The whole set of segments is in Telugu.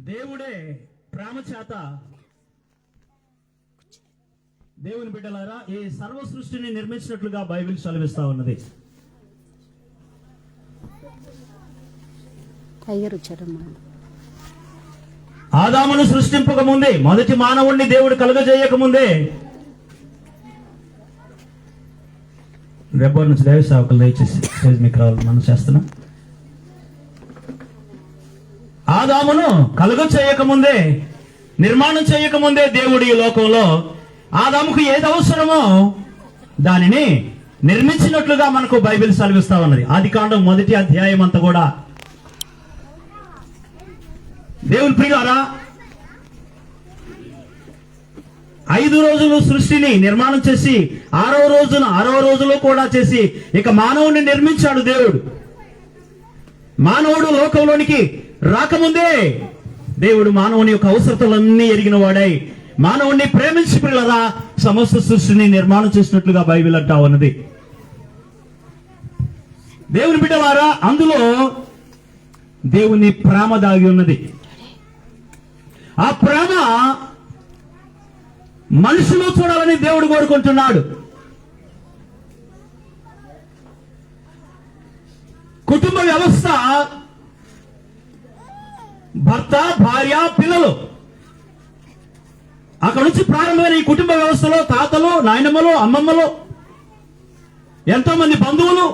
దేవుడే ప్రేమ చేత దేవుని బిడ్డలారా ఈ సర్వ సృష్టిని నిర్మించినట్లుగా బైబిల్ చదివిస్తా ఉన్నది. ఆదామును సృష్టింపక ముందే, మొదటి మానవుణ్ణి దేవుడు కలుగజేయక ముందే, రేపు నుంచి దైవ సేవకులు దయచేసి స్టేజ్ మీకు రావాలి. మనం చేస్తున్నాం. ఆదామును కలుగ చేయకముందే, నిర్మాణం చేయకముందే దేవుడు ఈ లోకంలో ఆదాముకు ఏది అవసరమో దానిని నిర్మించినట్లుగా మనకు బైబిల్ సెలవిస్తా ఉన్నది. ఆదికాండం 1వ అధ్యాయం అంతా కూడా. దేవుని ప్రియులారా, 5 రోజులు సృష్టిని నిర్మాణం చేసి 6వ రోజులో కూడా చేసి ఇక మానవుని నిర్మించాడు దేవుడు. మానవుడు లోకంలోనికి రాకముందే దేవుడు మానవుని యొక్క అవసరతలన్నీ ఎరిగిన వాడై మానవుణ్ణి ప్రేమించి పిల్లరా సమస్త సృష్టిని నిర్మాణం చేసినట్లుగా బైబిల్ అంటా ఉన్నది. దేవుని బిడ్డలారా, అందులో దేవుని ప్రేమ దాగి ఉన్నది. ఆ ప్రేమ మనుషులు చూడాలని దేవుడు కోరుకుంటున్నాడు. కుటుంబ వ్యవస్థ, భర్త, భార్య, పిల్లలు, అక్కడ నుంచి ప్రారంభమైన ఈ కుటుంబ వ్యవస్థలో తాతలు, నాయనమ్మలు, అమ్మమ్మలు, ఎంతో మంది బంధువులు,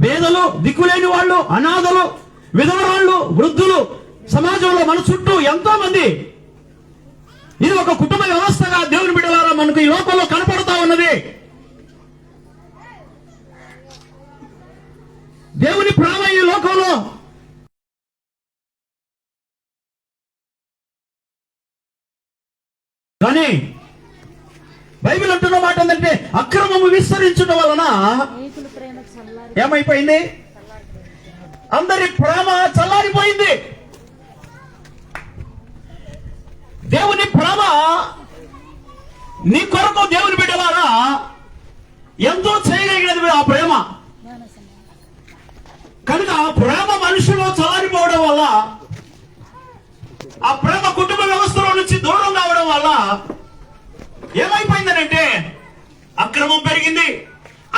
పేదలు, దిక్కులేని వాళ్ళు, అనాథలు, విధవరాళ్ళు, వృద్ధులు, సమాజంలో మన చుట్టూ ఎంతో మంది. ఇది ఒక కుటుంబ వ్యవస్థగా దేవుని బిడ్డలారా మనకు ఈ లోకంలో కనపడతా ఉన్నది. దేవుని ప్రేమ ఈ లోకంలో కానీ బైబిల్ అంటున్న మాట ఏంటంటే అక్రమము విస్తరించడం వలన ఏమైపోయింది? అందరి ప్రేమ చల్లారిపోయింది. దేవుని ప్రేమ నీ కొరకు దేవుని బిడ్డలారా ఎంతో చేయగలిగినది ఆ ప్రేమ. కనుక ప్రేమ మనుషులో చల్లారిపోవడం వల్ల, ఆ ప్రేమ కుటుంబ వ్యవస్థలో నుంచి దూరం కావడం వల్ల ఏమైపోయిందనంటే అక్రమం పెరిగింది,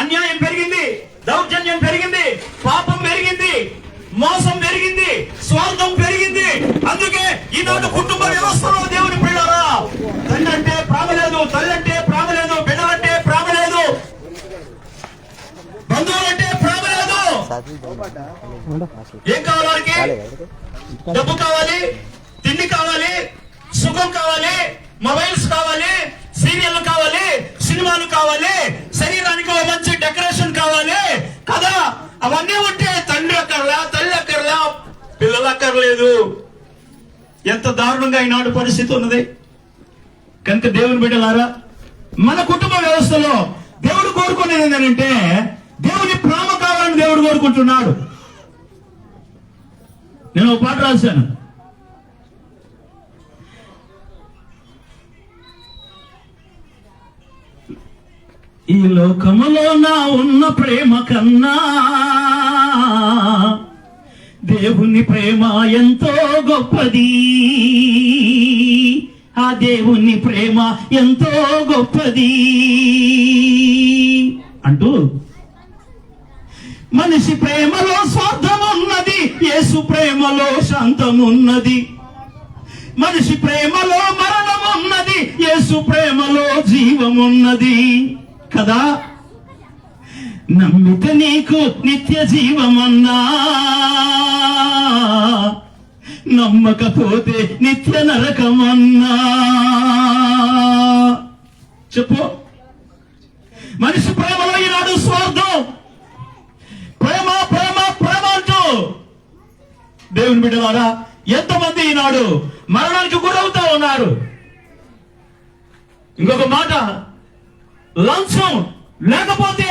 అన్యాయం పెరిగింది, దౌర్జన్యం పెరిగింది, పాపం పెరిగింది, మోసం పెరిగింది, స్వార్థం పెరిగింది. అందుకే ఈనాడు కుటుంబ వ్యవస్థలో దేవుని పిల్లరా తండ్రి అంటే ప్రేమ లేదు, తల్లి అంటే ప్రేమ లేదు, బిడ్డలంటే ప్రేమ లేదు, బంధువులంటే ప్రేమ లేదు. ఏం కావాలి వారికి? డబ్బు కావాలి, తిండి కావాలి, సుఖం కావాలి, మొబైల్స్ కావాలి, సీరియల్ కావాలి, సినిమాలు కావాలి, శరీరానికి మంచి డెకరేషన్ కావాలి కదా. అవన్నీ ఉంటే తండ్రి అక్కర్లా, తల్లి అక్కర్లా, పిల్లలు అక్కర్లేదు. ఎంత దారుణంగా ఈనాడు పరిస్థితి ఉన్నది. కనుక దేవుని బిడ్డలారా, మన కుటుంబ వ్యవస్థలో దేవుడు కోరుకునేది ఏంటంటే దేవుని ప్రేమ కావాలని దేవుడు కోరుకుంటున్నాడు. నేను ఒక పాట రాశాను. ఈ లోకములో నా ఉన్న ప్రేమ కన్నా దేవుని ప్రేమ ఎంతో గొప్పది. ఆ దేవుని ప్రేమ ఎంతో గొప్పది అంటూ, మనిషి ప్రేమలో స్వార్థం ఉన్నది, యేసు ప్రేమలో శాంతం ఉన్నది. మనిషి ప్రేమలో మరణం ఉన్నది, యేసు ప్రేమలో జీవం ఉన్నది కదా. నమ్మితే నీకు నిత్య జీవమన్నా, నమ్మకపోతే నిత్య నరకమన్నా. చెప్పు. మనిషి ప్రేమలో ఈనాడు స్వార్థం, ప్రేమ ప్రేమ ప్రేమ అంటూ దేవుని బిడ్డలారా ఎంతమంది ఈనాడు మరణానికి గురవుతా ఉన్నారు. ఇంకొక మాట, లంచం లేకపోతే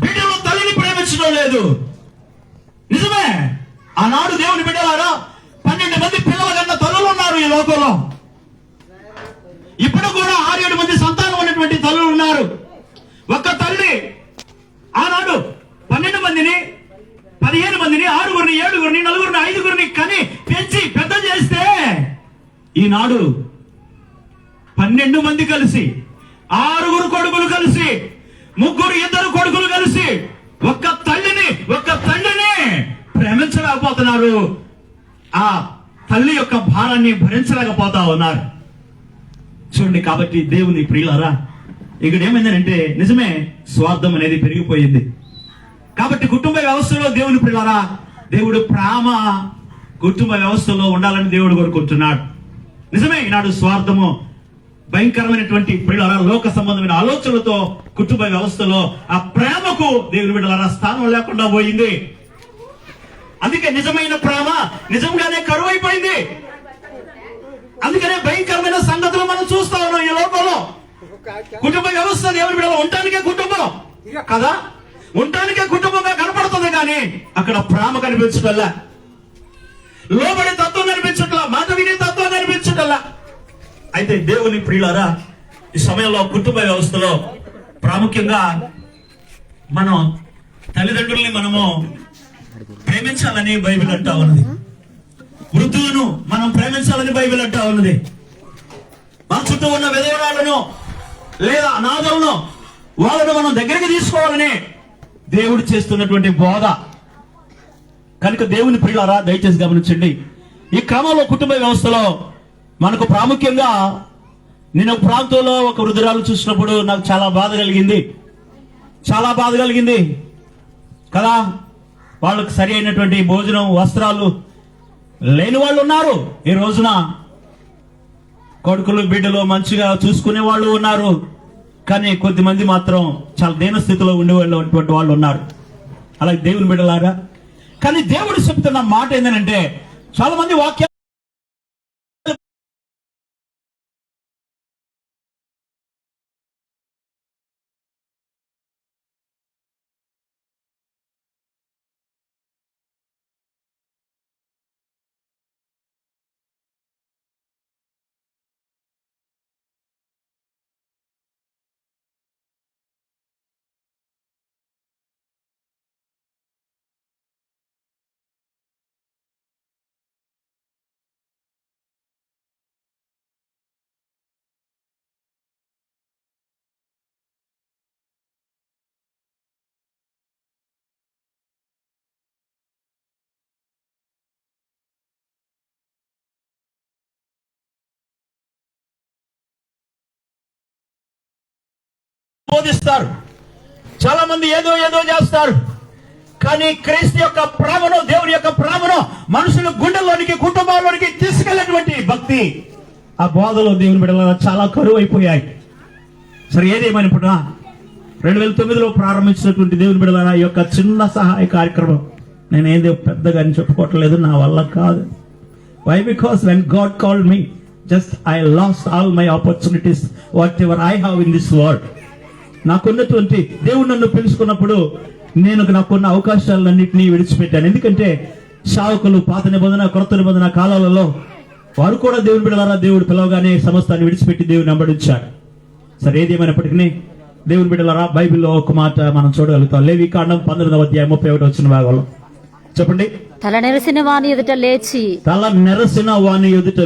బిడ్డలు తల్లిని ప్రేమించడం లేదు. నిజమే. ఆనాడు దేవుని బిడ్డలారా 12 మంది పిల్లల కన్నా తల్లులు ఉన్నారు ఈ లోకంలో. ఇప్పుడు కూడా 6-7 మంది సంతానం ఉన్నటువంటి తల్లులు ఉన్నారు. ఒక్క తల్లి ఆనాడు 12 మందిని, 15 మందిని, 6గురిని, 7గురిని, 4గురిని, 5గురిని కని పెంచి పెద్ద ఈనాడు 12 మంది కలిసి, 6 కొడుకులు కలిసి, 2 కొడుకులు కలిసి ఒక్క తల్లిని ప్రేమించలేకపోతున్నారు. ఆ తల్లి యొక్క భారాన్ని భరించలేకపోతా ఉన్నారు. చూడండి, కాబట్టి దేవుని ప్రియులారా, ఇక్కడ ఏమైందంటే నిజమే స్వార్థం అనేది పెరిగిపోయింది. కాబట్టి కుటుంబ వ్యవస్థలో దేవుని ప్రియులారా, దేవుడు ప్రేమ కుటుంబ వ్యవస్థలో ఉండాలని దేవుడు కోరుకుంటున్నాడు. నిజమే, ఈనాడు స్వార్థము భయంకరమైనటువంటి ప్రియులారా లోక సంబంధమైన ఆలోచనలతో కుటుంబ వ్యవస్థలో ఆ ప్రేమకు దేవుని బిడ్డలారా స్థానం లేకుండా పోయింది. అందుకే నిజమైన ప్రేమ నిజంగానే కరువైపోయింది. అందుకనే భయంకరమైన సంగతులు మనం చూస్తా ఉన్నాం ఈ లోకంలో. కుటుంబ వ్యవస్థ దేవుని బిడ్డలు ఉండటానికే కుటుంబం కదా, ఉండటానికే కుటుంబంగా కనపడుతుంది, కానీ అక్కడ ప్రేమ కనిపించటల్లా, లోబడే తత్వం కనిపించట్లా, మాట వినే తత్వం కనిపించటల్లా. అయితే దేవుని ప్రియులారా, ఈ సమయంలో కుటుంబ వ్యవస్థలో ప్రాముఖ్యంగా మనం తల్లిదండ్రుల్ని మనము ప్రేమించాలని బైబిల్ అంటా ఉన్నది. వృద్ధులను మనం ప్రేమించాలని బైబిల్ అంటా ఉన్నది. మన చుట్టూ ఉన్న విధవరాలను లేదా అనాథలను వాళ్ళను మనం దగ్గరికి తీసుకోవాలని దేవుడు చేస్తున్నటువంటి బోధ. కనుక దేవుని ప్రియులారా దయచేసి గమనించండి. ఈ క్రమంలో కుటుంబ వ్యవస్థలో మనకు ప్రాముఖ్యంగా, నేను ఒక ప్రాంతంలో ఒక వృద్ధురాలు చూసినప్పుడు నాకు చాలా బాధ కలిగింది కదా. వాళ్ళకు సరి అయినటువంటి భోజనం, వస్త్రాలు లేని వాళ్ళు ఉన్నారు. ఈ రోజున కొడుకులు బిడ్డలు మంచిగా చూసుకునే వాళ్ళు ఉన్నారు, కానీ కొద్దిమంది మాత్రం చాలా దీన స్థితిలో ఉండేటువంటి వాళ్ళు ఉన్నారు. అలాగే దేవుని బిడ్డలారా, కానీ దేవుడు చెప్తున్న మాట ఏంటంటే, చాలా మంది వాక్యాలు బోధిస్తారు, చాలా మంది ఏదో చేస్తారు, కానీ క్రీస్తు యొక్క ప్రేమను, దేవుని యొక్క ప్రేమను మనుషుల గుండెల్లోనికి, కుటుంబాల్లోనికి తీసుకెళ్లేటువంటి భక్తి, ఆ బోధలో దేవుని బిడ్డల చాలా కరువు అయిపోయాయి. సరే, ఏదేమైనప్పుడు 2009లో ప్రారంభించినటువంటి దేవుని బిడ్డల ఈ యొక్క చిన్న సహాయ కార్యక్రమం నేను ఏదో పెద్దగా అని చెప్పుకోవట్లేదు, నా వల్ల కాదు. Why? Because when God called me, just I lost all my opportunities whatever I have in this world. నాకున్నటువంటి దేవుడు నన్ను పిలుచుకున్నప్పుడు నాకున్న అవకాశాలన్నింటినీ విడిచిపెట్టాను. ఎందుకంటే సేవకులు పాత నిబంధన, క్రొత్త నిబంధన కాలాలలో వారు కూడా దేవుని బిడ్డలారా, దేవుడు పిలవగానే సమస్తాన్ని విడిచిపెట్టి దేవుని వెంబడించారు. సరే, ఏదేమైనప్పటికీ దేవుని బిడ్డలారా, బైబిల్లో ఒక మాట మనం చూడగలుగుతాం. లేవికాండం 19వ అధ్యాయం 31వ వచనం భాగంలో చెప్పండి. తల నెరసిన వాని ఎదుట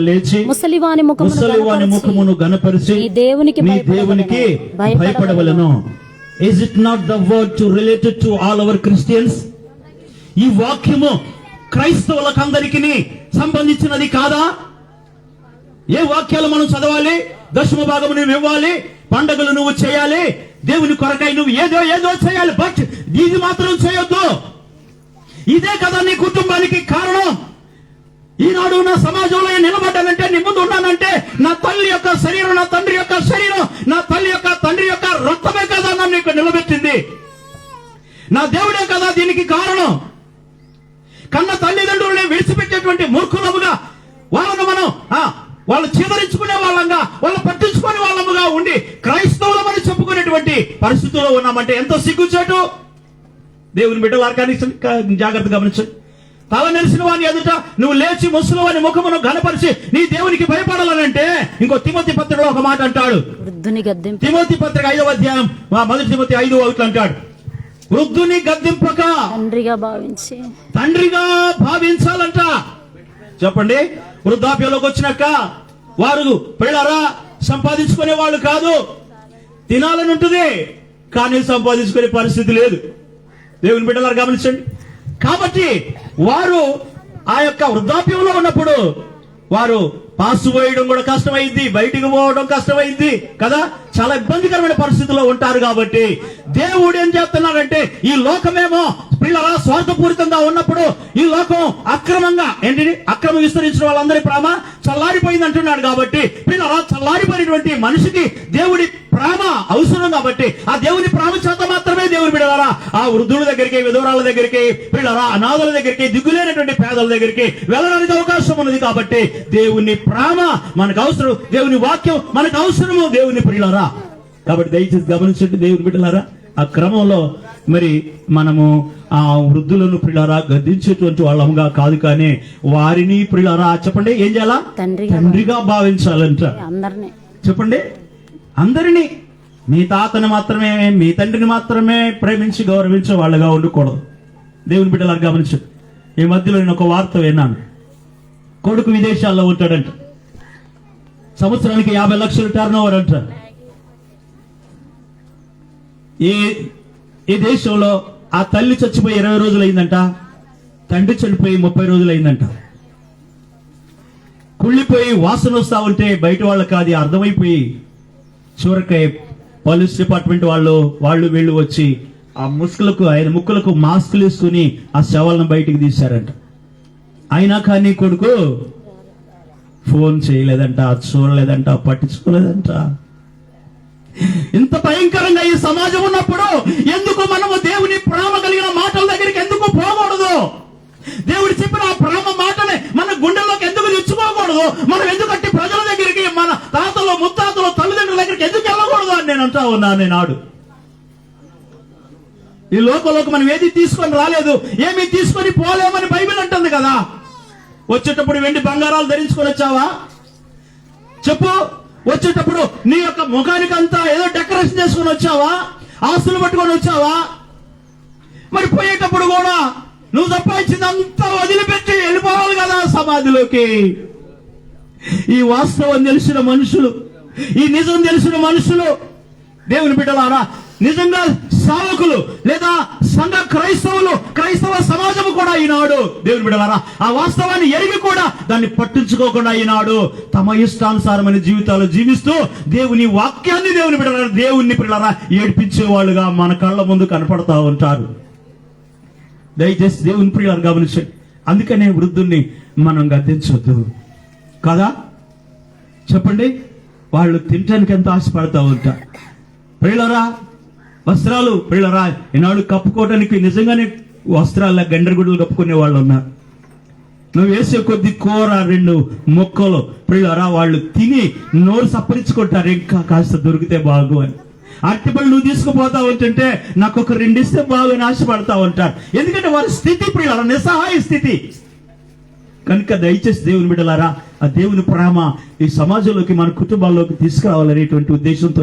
లేచి ముసలివాని ముఖమును గనపరిచి నీ దేవునికి భయపడవలెను. Is it not the word to related to all our Christians? ఈ వాక్యము క్రైస్తవులకందరికీ సంబంధించినది కాదా? ఏ వాక్యాలు మనం చదవాలి? దశమ భాగము నువ్వు ఇవ్వాలి, పండగలు నువ్వు చేయాలి, దేవుని కొరకై నువ్వు ఏదో చేయాలి, బట్ ఇది మాత్రం చేయొద్దు. ఇదే కదా నీ కుటుంబానికి కారణం. ఈనాడు నా సమాజంలో నిలబడ్డానంటే, నీ ముందు ఉన్నానంటే, నా తల్లి యొక్క శరీరం, నా తండ్రి యొక్క శరీరం, నా తల్లి యొక్క తండ్రి యొక్క రక్తమే కదా నన్ను ఇక్కడ నిలబెట్టింది. నా దేవుడే కదా దీనికి కారణం. కన్న తల్లిదండ్రులని విడిచిపెట్టేటువంటి మూర్ఖులముగా వాళ్ళను మనం వాళ్ళు చీదరించుకునే వాళ్ళంగా, వాళ్ళు పట్టించుకునే వాళ్ళముగా ఉండి క్రైస్తవులమని చెప్పుకునేటువంటి పరిస్థితుల్లో ఉన్నామంటే ఎంత సిగ్గుచేటు. దేవుని బిడ్డలారా, జాగ్రత్త గమనించండి. తల నెరిసిన వాని ఎదుట నువ్వు లేచి ముసలి వాని ముఖమును ఘనపరిచి నీ దేవునికి భయపడాలనంటే, ఇంకో తిమోతి పత్రికలో ఒక మాట అంటాడు. తిమోతి పత్రిక 5వ అధ్యాయం 1 తిమోతి 5:1 అంటాడు, వృద్ధుని గద్దింపక తండ్రిగా భావించాలంట. చెప్పండి, వృద్ధాప్యంలోకి వచ్చినాక వారు పిల్లరా సంపాదించుకునే వాళ్ళు కాదు. తినాలని ఉంటుంది కానీ సంపాదించుకునే పరిస్థితి లేదు. దేవుని బిడ్డలారు గమనించండి. కాబట్టి వారు ఆ యొక్క వృద్ధాప్యంలో ఉన్నప్పుడు వారు పాసు పోయడం కూడా కష్టమైంది, బయటికి పోవడం కష్టమైంది కదా, చాలా ఇబ్బందికరమైన పరిస్థితుల్లో ఉంటారు. కాబట్టి దేవుడు ఏం చేస్తున్నాడంటే, ఈ లోకమేమో పిల్లల స్వార్థపూరితంగా ఉన్నప్పుడు ఈ లోకం అక్రమంగా అక్రమం విస్తరించిన వాళ్ళందరి ప్రేమ చల్లారిపోయింది అంటున్నాడు. కాబట్టి పిల్లల చల్లారిపోయినటువంటి మనిషికి దేవుడి ప్రేమ అవసరం. కాబట్టి ఆ దేవుని ప్రేమ చేత మాత్రమే దేవుని బిడ్డలారా ఆ వృద్ధుల దగ్గరికి, విధవరాల దగ్గరికి, పిల్లల అనాథుల దగ్గరికి, దిగులేనటువంటి పేదల దగ్గరికి వెళ్ళడానికి అవకాశం ఉన్నది. కాబట్టి దేవుని ప్రేమ మనకు అవసరం, దేవుని వాక్యం మనకు అవసరము, దేవుని ప్రియులారా. కాబట్టి దయచేసి గమనించండి దేవుని బిడ్డలారా. ఆ క్రమంలో మరి మనము ఆ వృద్ధులను ప్రియులారా గద్దించేటువంటి వాళ్ళముగా కాదు, కానీ వారిని ప్రియులారా చెప్పండి ఏం చేయాలా? తండ్రిగా భావించాలంట. చెప్పండి, అందరినీ. మీ తాతను మాత్రమే, మీ తండ్రిని మాత్రమే ప్రేమించి గౌరవించే వాళ్ళగా ఉండకూడదు. దేవుని బిడ్డలారా గమనించండి. ఈ మధ్యలో నేను ఒక వార్త విన్నాను. కొడుకు విదేశాల్లో ఉంటాడంట, సంవత్సరానికి 50 లక్షలు టర్న్ ఓవర్ అంట. ఈ దేశంలో ఆ తల్లి చచ్చిపోయి 20 రోజులు అయిందంట, తండ్రి చనిపోయి 30 రోజులు అయిందంట. కుళ్ళిపోయి వాసన వస్తా ఉంటే బయట వాళ్ళకి అది అర్థమైపోయి చివరికి పోలీస్ డిపార్ట్మెంట్ వాళ్ళు వీళ్ళు వచ్చి ఆ ఆయన ముక్కులకు మాస్కులు వేసుకుని ఆ శవాలను బయటికి తీశారంట. అయినా కానీ కొడుకు ఫోన్ చేయలేదంట, చూడలేదంట, పట్టించుకోలేదంట. ఇంత భయంకరంగా ఈ సమాజం ఉన్నప్పుడు ఎందుకు మనము దేవుని ప్రేమ కలిగిన మాటల దగ్గరికి ఎందుకు పోకూడదు? దేవుడు చెప్పిన ఆ ప్రేమ మాటలే మన గుండెల్లోకి ఎందుకు తెచ్చుకోకూడదు? మనం ఎందుకంటే ప్రజల దగ్గరికి, మన తాతలు ముత్తాతలు తల్లిదండ్రుల దగ్గరికి ఎందుకు వెళ్ళకూడదు అని నేను అంటా ఉన్నాను. నేనాడు ఈ లోకంలోకి మనం ఏది తీసుకొని రాలేదు, ఏమీ తీసుకొని పోలేమని బైబిల్ అంటుంది కదా. వచ్చేటప్పుడు వెండి బంగారాలు ధరించుకొని వచ్చావా? చెప్పు. వచ్చేటప్పుడు నీ యొక్క ముఖానికి అంతా ఏదో డెకరేషన్ చేసుకుని వచ్చావా? ఆస్తులు పట్టుకొని వచ్చావా? మరి పోయేటప్పుడు కూడా నువ్వు సంపాదించిందంతా వదిలిపెట్టి వెళ్ళిపోవాలి కదా సమాధిలోకి. ఈ వాస్తవం తెలిసిన మనుషులు, ఈ నిజం తెలిసిన మనుషులు, దేవుని బిడ్డలారా, నిజంగా సేవకులు లేదా సంఘ క్రైస్తవ సమాజము కూడా ఈనాడు దేవుని బిడ్డలారా ఆ వాస్తవాన్ని ఎరిగి కూడా దాన్ని పట్టించుకోకుండా ఈనాడు తమ ఇష్టానుసారమైన జీవితాలు జీవిస్తూ దేవుని వాక్యాన్ని, దేవుని బిడ్డలారా, దేవుని పిల్లలారా ఏడ్పించే వాళ్ళుగా మన కళ్ళ ముందు కనపడతా ఉంటారు. దయచేసి దేవుని ప్రియులను గమనించండి. అందుకనే వృద్ధుల్ని మనం గద్దించొద్దు కదా. చెప్పండి, వాళ్ళు తినడానికి ఎంత ఆశపడతా ఉంటారు. ప్రియులరా, వస్త్రాలు ప్రియులరా ఈనాడు కప్పుకోవడానికి నిజంగానే వస్త్రాల గండ్రగుడ్లు కప్పుకునే వాళ్ళు ఉన్నారు. నువ్వు వేసే కొద్ది కూర 2 ముక్కలు ప్రియులరా వాళ్ళు తిని నోరు సప్పరించుకుంటారు, ఇంకా కాస్త దొరికితే బాగు అని. అరటిపళ్ళు నువ్వు తీసుకుపోతా ఉంటుంటే నాకు ఒక 2 ఇస్తే బాగు అని ఆశపడతా ఉంటారు. ఎందుకంటే వారి స్థితి ప్రియులరా నిస్సహాయ స్థితి. కనుక దయచేసి దేవుని బిడ్డలారా ఆ దేవుని ప్రేమ ఈ సమాజంలోకి, మన కుటుంబాల్లోకి తీసుకురావాలనేటువంటి ఉద్దేశంతో